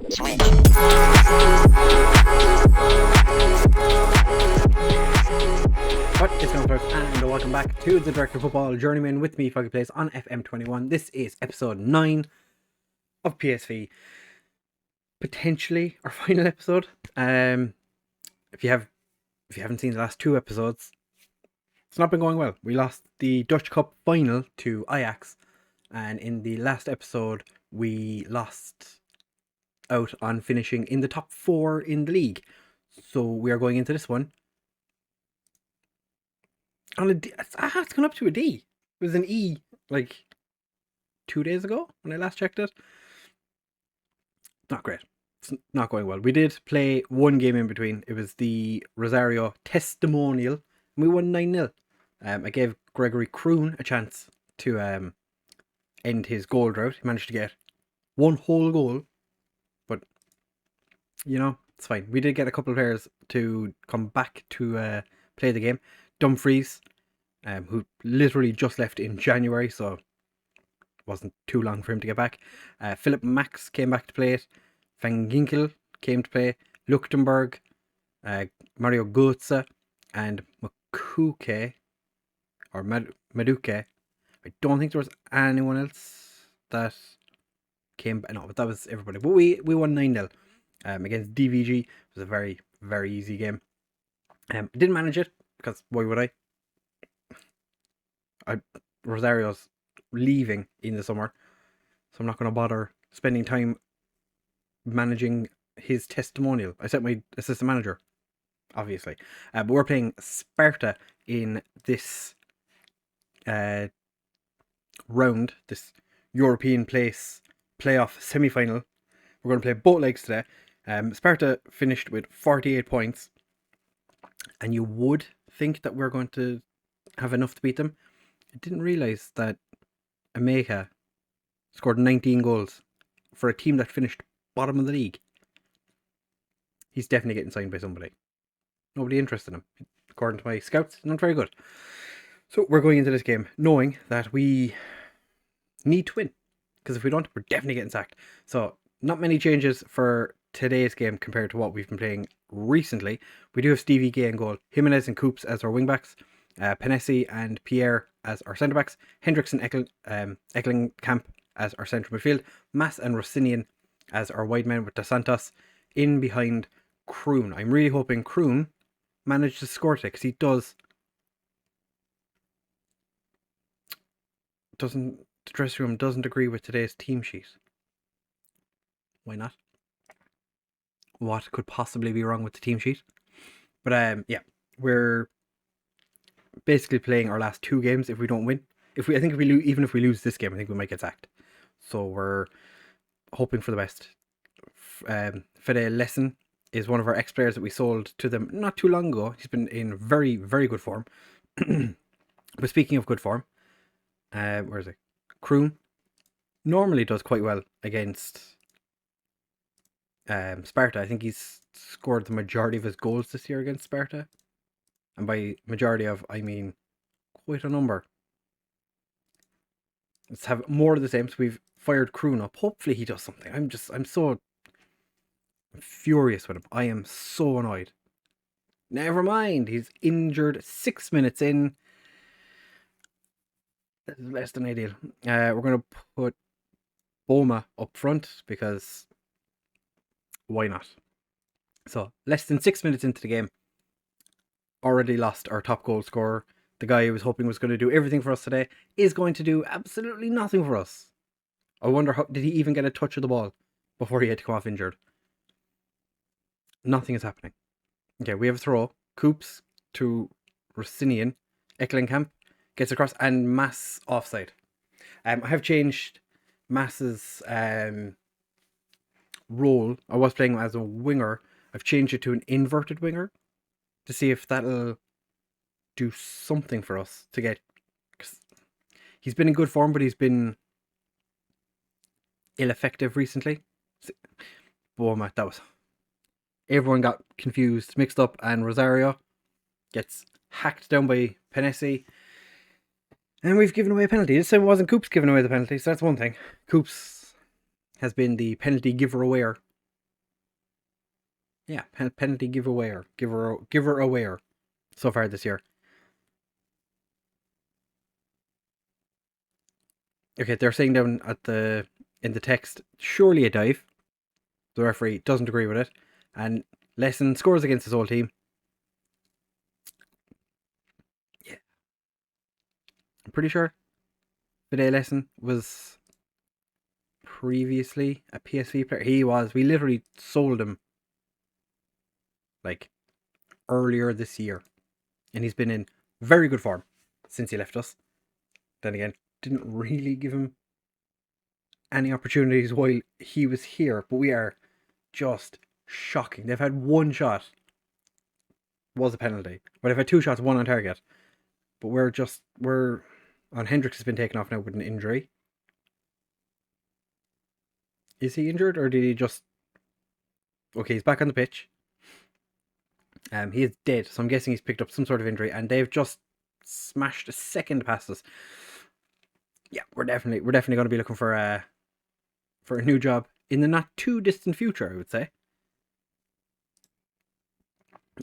What is going on, and welcome back to the Director of Football Journeyman with me, FoggyPlays, on FM21. This is episode 9 of PSV. Potentially our final episode. If you haven't seen the last 2 episodes, it's not been going well. We lost the Dutch Cup final to Ajax, and in the last episode we lost out on finishing in the top 4 in the league. So we are going into this one on a D. It's gone up to a D. It was an E like 2 days ago when I last checked it. Not great. It's not going well. We did play one game in between. It was the Rosario Testimonial, and we won 9-0. I gave Gregory Kroon a chance to end his goal drought. He managed to get one whole goal, but you know, it's fine. We did get a couple of players to come back to play the game. Dumfries, who literally just left in January, so it wasn't too long for him to get back. Philip Max came back to play it. Van Ginkel came to play. Luchtenberg, Mario Götze, and Maduke. I don't think there was anyone else that came back. No, but that was everybody. But we won 9-0 against DVG. It was a very, very easy game. I didn't manage it, because why would I? Rosario's leaving in the summer, so I'm not going to bother spending time managing his testimonial. I sent my assistant manager, obviously. But we're playing Sparta in this round, this European playoff semi-final. We're going to play both legs today. Sparta finished with 48 points, and you would think that we're going to have enough to beat them. I didn't realise that Emeka scored 19 goals for a team that finished bottom of the league. He's definitely getting signed by somebody. Nobody interested in him. According to my scouts, not very good. So we're going into this game knowing that we need to win, because if we don't, we're definitely getting sacked. So not many changes for today's game compared to what we've been playing recently. We do have Stevie Gay in goal, Jimenez and Coops as our wingbacks, Penesi and Pierre as our centre backs, Hendricks and Ekkelenkamp as our central midfield, Mas and Rossinian as our wide men, with Dos Santos in behind Kroon. I'm really hoping Kroon managed to score today, because he the dressing room doesn't agree with today's team sheet. Why not? What could possibly be wrong with the team sheet? But yeah, we're basically playing our last 2 games if we don't win. Even if we lose this game, I think we might get sacked. So we're hoping for the best. Fede Lesson is one of our ex-players that we sold to them not too long ago. He's been in very, very good form. But speaking of good form, where is it? Kroon normally does quite well against Sparta. I think he's scored the majority of his goals this year against Sparta. And by majority I mean quite a number. Let's have more of the same. So we've fired Kroon up. Hopefully he does something. I'm so furious with him. I am so annoyed. Never mind. He's injured 6 minutes in. This is less than ideal. We're going to put Boma up front, because why not? So less than 6 minutes into the game, already lost our top goal scorer. The guy who was hoping was going to do everything for us today is going to do absolutely nothing for us. I wonder, did he even get a touch of the ball before he had to come off injured? Nothing is happening. Okay, we have a throw. Coops to Rossinian. Ekkelenkamp gets across, and Mass offside. I have changed Mass's role. I was playing as a winger. I've changed it to an inverted winger to see if that'll do something for us to get. Cause he's been in good form, but he's been ill-effective recently. Boma, that was. Everyone got confused, mixed up, and Rosario gets hacked down by Penesi. And we've given away a penalty. This time it wasn't Coops giving away the penalty, so that's one thing. Coops has been the penalty giver-awayer Yeah, penalty giveaway giver away so far this year. Okay, they're saying down in the text, surely a dive. The referee doesn't agree with it, and Lesson scores against his whole team. Yeah, I'm pretty sure Fidel Lesson was previously a PSV player. He was. We literally sold him like earlier this year, and he's been in very good form since he left us. Then again, didn't really give him any opportunities while he was here, but we are just shocking. They've had one shot, was a penalty, but they've had two shots, one on target. But we're on Hendricks has been taken off now with an injury. Is he injured or did he just? Okay, he's back on the pitch. He is dead, so I'm guessing he's picked up some sort of injury, and they've just smashed a second past us. Yeah, we're definitely going to be looking for a new job in the not too distant future, I would say.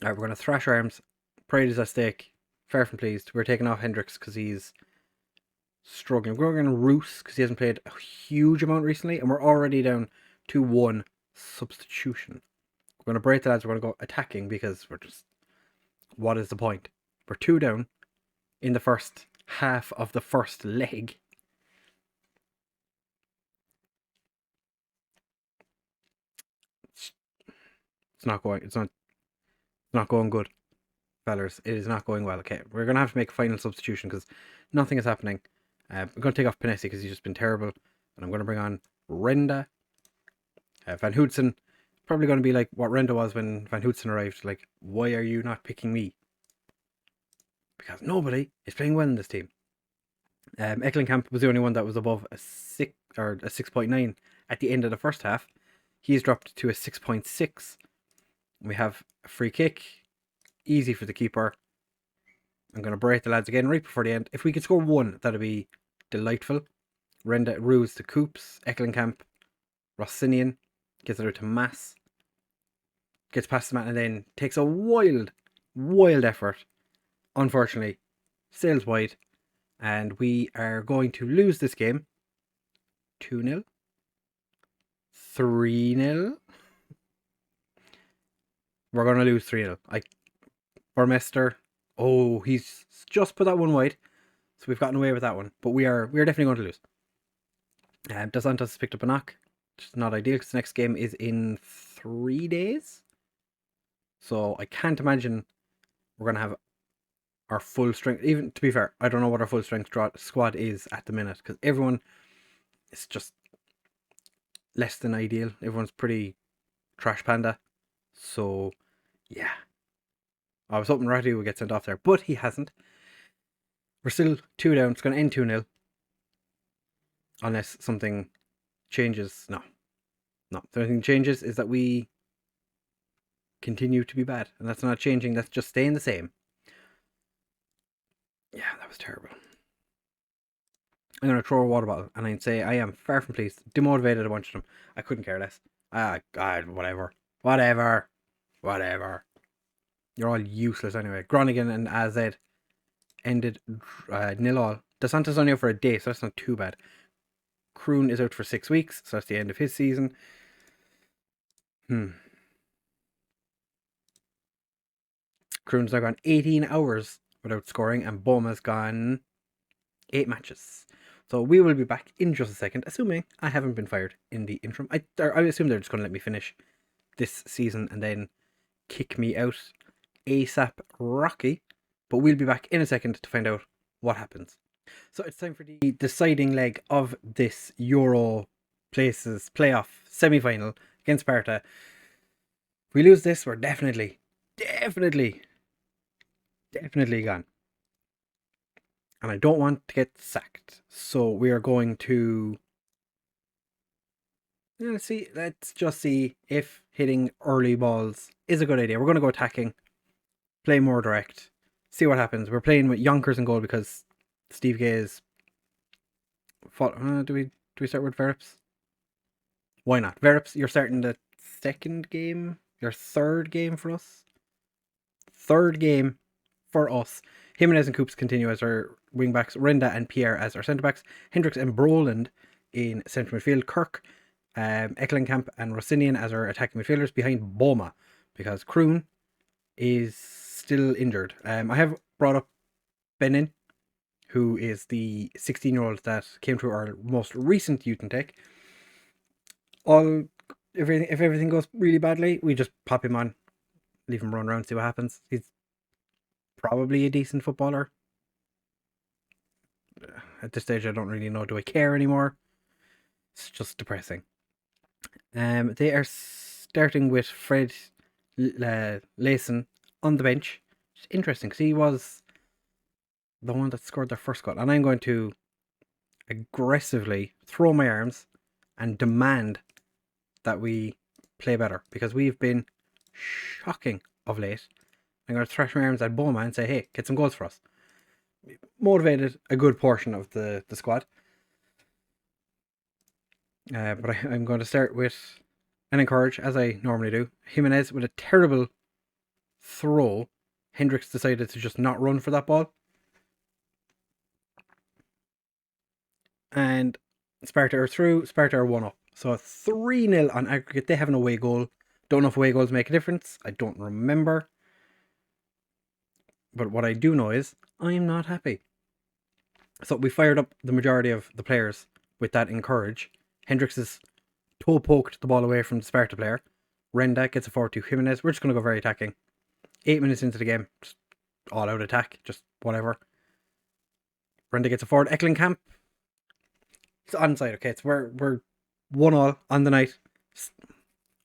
All right, we're going to thrash arms. Pride is at stake. Far from pleased. We're taking off Hendricks because he's struggling. We're going to Roos because he hasn't played a huge amount recently, and we're already down to one substitution. We're going to break the lads. We're going to go attacking because we're just. What is the point? We're 2 down in the first half of the first leg. It's not going. It's not going good, fellas. It is not going well. Okay, we're going to have to make a final substitution because nothing is happening. I'm going to take off Pinesi because he's just been terrible, and I'm going to bring on Renda. Van Houtsen, probably going to be like what Renda was when Van Houtsen arrived. Like, why are you not picking me? Because nobody is playing well in this team. Ecklenkamp was the only one that was above a 6 or a 6.9 at the end of the first half. He's dropped to a 6.6. We have a free kick, easy for the keeper. I'm going to berate the lads again right before the end. If we could score one, that'd be delightful. Renda Ruse to Coops, Ecklenkamp, Rossinian, gets it out to Mass, gets past the man, and then takes a wild effort. Unfortunately, sails wide, and we are going to lose this game 2-0, 3-0. We're going to lose 3-0. Burmester, oh, he's just put that one wide, so we've gotten away with that one, but we are definitely going to lose. Dos Santos has picked up a knock, which is not ideal because the next game is in 3 days. So I can't imagine we're going to have our full strength. Even to be fair, I don't know what our full strength squad is at the minute because everyone is just less than ideal. Everyone's pretty trash panda. So yeah, I was hoping Ratty would get sent off there, but he hasn't. We're still 2 down. It's going to end 2-0. Unless something changes. No. The only thing that changes is that we continue to be bad. And that's not changing. That's just staying the same. Yeah, that was terrible. I'm going to throw a water bottle. And I'd say I am far from pleased. Demotivated a bunch of them. I couldn't care less. God, whatever. You're all useless anyway. Groningen and AZ ended 0-0. Dos Santos only out for a day, so that's not too bad. Kroon is out for 6 weeks, so that's the end of his season. Kroon's now gone 18 hours without scoring, and Boma's gone 8 matches. So we will be back in just a second, assuming I haven't been fired in the interim. I assume they're just going to let me finish this season and then kick me out ASAP Rocky. But we'll be back in a second to find out what happens. So it's time for the deciding leg of this Euro Places playoff semi-final against Sparta. If we lose this, we're definitely gone. And I don't want to get sacked. So we are going to... Let's just see if hitting early balls is a good idea. We're going to go attacking, play more direct, see what happens. We're playing with Yonkers in goal because Steve Gay is... Do we start with Verips? Why not? Verips, you're starting the second game their third game for us. Third game for us. Jimenez and Coops continue as our wing backs. Renda and Pierre as our centre backs. Hendricks and Broland in central midfield. Kirk, Eklenkamp and Rossinian as our attacking midfielders behind Boma, because Kroon is still injured. I have brought up Benin, who is the 16-year-old that came to our most recent youth intake. If everything goes really badly, we just pop him on, leave him run around, see what happens. He's probably a decent footballer. At this stage, I don't really know. Do I care anymore? It's just depressing. They are starting with Fred Layson on the bench. It's interesting because he was the one that scored their first goal. And I'm going to aggressively throw my arms and demand that we play better, because we've been shocking of late. I'm going to thrash my arms at Boma and say, hey, get some goals for us. Motivated a good portion of the squad. But I'm going to start with and encourage, as I normally do, Jimenez with a terrible throw. Hendricks decided to just not run for that ball. And Sparta are through. Sparta are 1-up. So 3-0 on aggregate. They have an away goal. Don't know if away goals make a difference. I don't remember. But what I do know is I'm not happy. So we fired up the majority of the players with that encourage. Hendricks has toe poked the ball away from the Sparta player. Renda gets a forward to Jimenez. We're just going to go very attacking. 8 minutes into the game, just all out attack, just whatever. Renda gets a forward. Eklenkamp. It's onside. Okay, it's we're 1-1 on the night.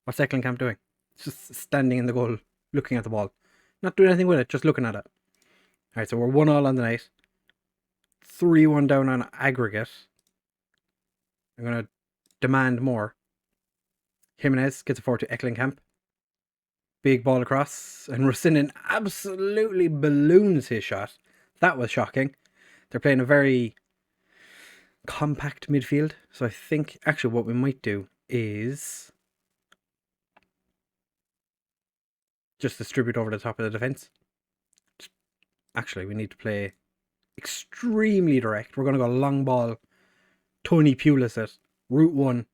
What's Eklenkamp doing? It's just standing in the goal, looking at the ball, not doing anything with it, just looking at it. All right, so we're 1-1 on the night. 3-1 down on aggregate. I'm gonna demand more. Jimenez gets a forward to Eklenkamp. Big ball across, and Rossinian absolutely balloons his shot. That was shocking. They're playing a very compact midfield, so I think actually what we might do is just distribute over the top of the defence. Actually, we need to play extremely direct. We're going to go long ball, Tony Pulis route 1,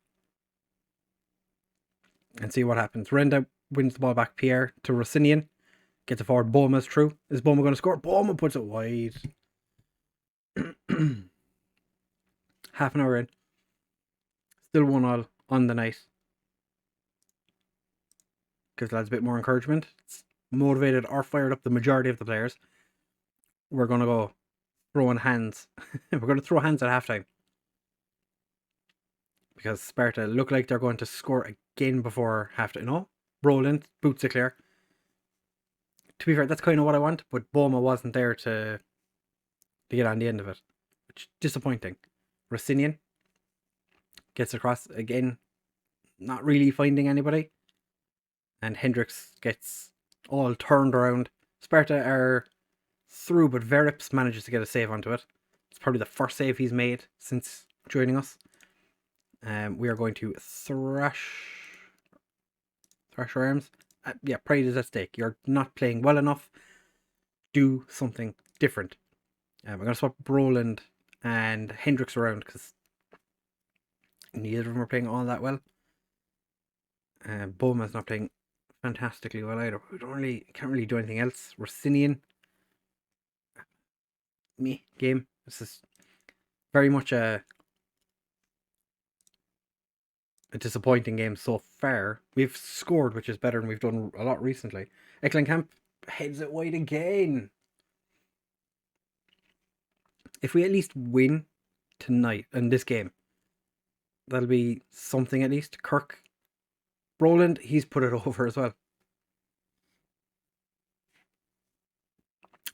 and see what happens. Renda wins the ball back. Pierre to Rossinian, gets it forward. Boma's through. Is Boma going to score? Boma puts it wide. Half an hour in, still 1-1 on the night. Gives lads a bit more encouragement. It's motivated or fired up the majority of the players. We're going to go throwing hands. We're going to throw hands at halftime, because Sparta look like they're going to score again before halftime. No, Broland boots it clear. To be fair, that's kind of what I want, but Boma wasn't there to get on the end of it, which is disappointing. Rossinian gets across again, not really finding anybody, and Hendricks gets all turned around. Sparta are through, but Verips manages to get a save onto it. It's probably the first save he's made since joining us. We are going to thrash our arms. Yeah, pride is at stake. You're not playing well enough. Do something different. I'm going to swap Broland and Hendricks around, because neither of them are playing all that well. Boma's not playing fantastically well either. We can't really do anything else. Rossinian, game. This is very much a disappointing game so far. We've scored, which is better than we've done a lot recently. Eklenkamp heads it wide again. If we at least win tonight in this game, that'll be something at least. Kirk, Broland, he's put it over as well.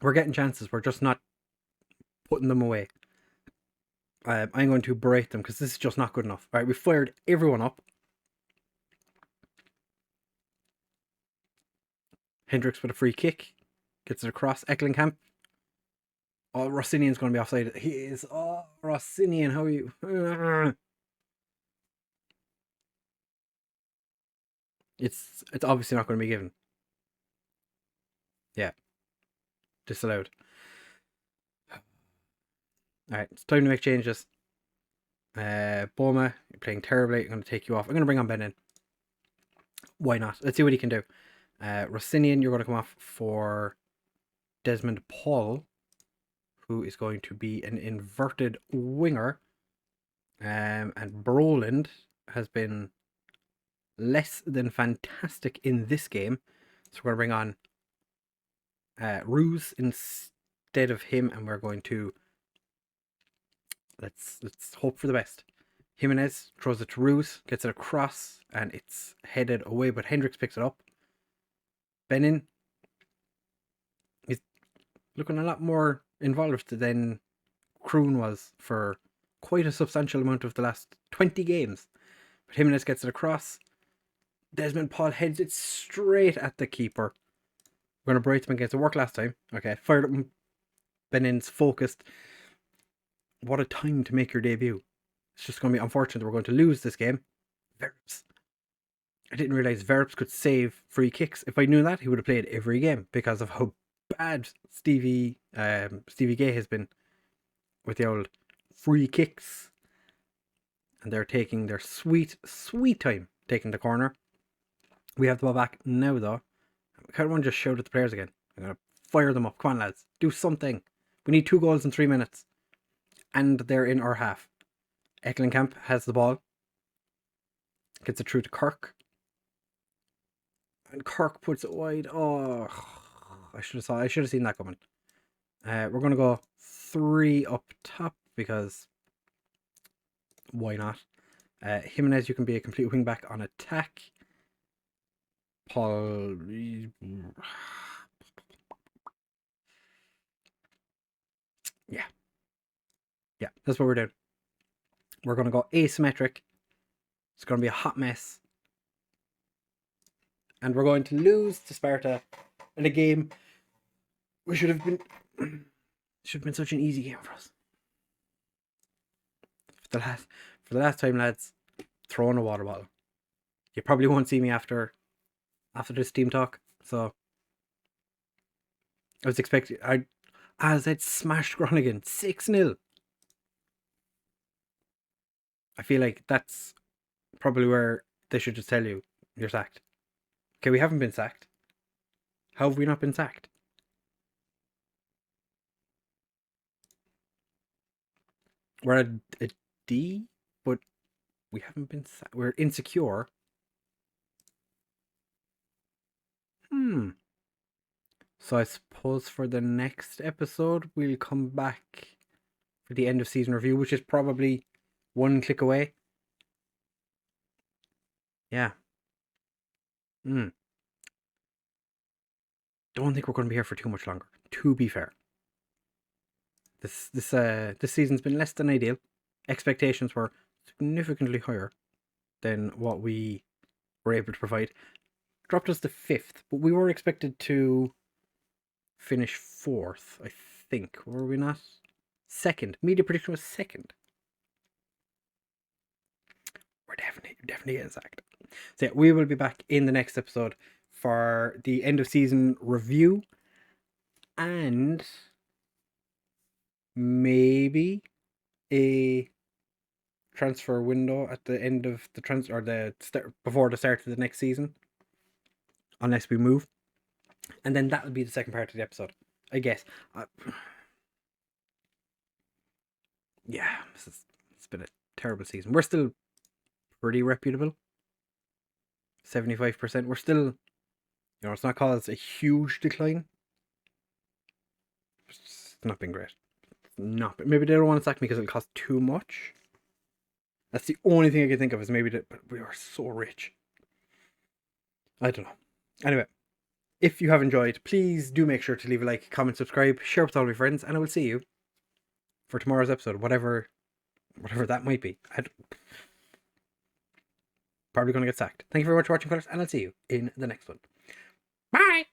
We're getting chances. We're just not putting them away. I'm going to berate them, because this is just not good enough. All right, we fired everyone up. Hendricks with a free kick. Gets it across. Eklenkamp. Oh, Rossinian's going to be offside. He is. Oh, Rossinian, how are you? It's obviously not going to be given. Yeah. Disallowed. Alright, it's time to make changes. Boma, you're playing terribly. I'm going to take you off. I'm going to bring on Ben in. Why not? Let's see what he can do. Rossinian, you're going to come off for Desmond Paul, who is going to be an inverted winger. And Broland has been less than fantastic in this game. So we're going to bring on Ruse instead of him, and we're going to let's hope for the best. Jimenez throws it to Ruse, gets it across, and it's headed away, but Hendricks picks it up. Benin is looking a lot more involved than Kroon was for quite a substantial amount of the last 20 games. But Jimenez gets it across. Desmond Paul heads it straight at the keeper. We're going to brace him against the work last time. Okay, fired up. Benin's focused. What a time to make your debut. It's just going to be unfortunate that we're going to lose this game. Verps. I didn't realise Verps could save free kicks. If I knew that, he would have played every game because of how bad Stevie Gay has been with the old free kicks. And they're taking their sweet time taking the corner. We have the ball back now, though. I kind of want to just shout at the players again. I'm going to fire them up. Come on, lads. Do something. We need 2 goals in 3 minutes. And they're in our half. Ecklenkamp has the ball. Gets it through to Kirk. And Kirk puts it wide. Oh, I should have seen that coming. We're going to go 3 up top because why not? Jimenez, you can be a complete wing back on attack. Paul. Yeah, that's what we're doing. We're going to go asymmetric. It's going to be a hot mess. And we're going to lose to Sparta in a game which should have been such an easy game for us. For the last time, lads, throw in a water bottle. You probably won't see me after this team talk. So I was expecting as I'd smashed Groningen 6-0. I feel like that's probably where they should just tell you you're sacked. Okay, we haven't been sacked. How have we not been sacked? We're at a D, but we haven't been sacked. We're insecure. So I suppose for the next episode, we'll come back for the end of season review, which is probably 1 click away. Yeah. Don't think we're going to be here for too much longer, to be fair. This season's been less than ideal. Expectations were significantly higher than what we were able to provide. Dropped us to 5th, but we were expected to finish 4th, I think. Were we not? 2nd. Media prediction was 2nd. We're definitely getting sacked. So yeah, we will be back in the next episode for the end of season review and maybe a transfer window at the end of the transfer or before the start of the next season, unless we move, and then that will be the second part of the episode, I guess. Yeah, it's been a terrible season. We're still pretty reputable. 75%. We're still, it's not caused a huge decline. It's not been great. Maybe they don't want to sack me because it'll cost too much. That's the only thing I can think of is maybe that, but we are so rich. I don't know. Anyway, if you have enjoyed, please do make sure to leave a like, comment, subscribe, share with all your friends, and I will see you for tomorrow's episode, whatever that might be. Probably going to get sacked. Thank you very much for watching, fellas, and I'll see you in the next one. Bye!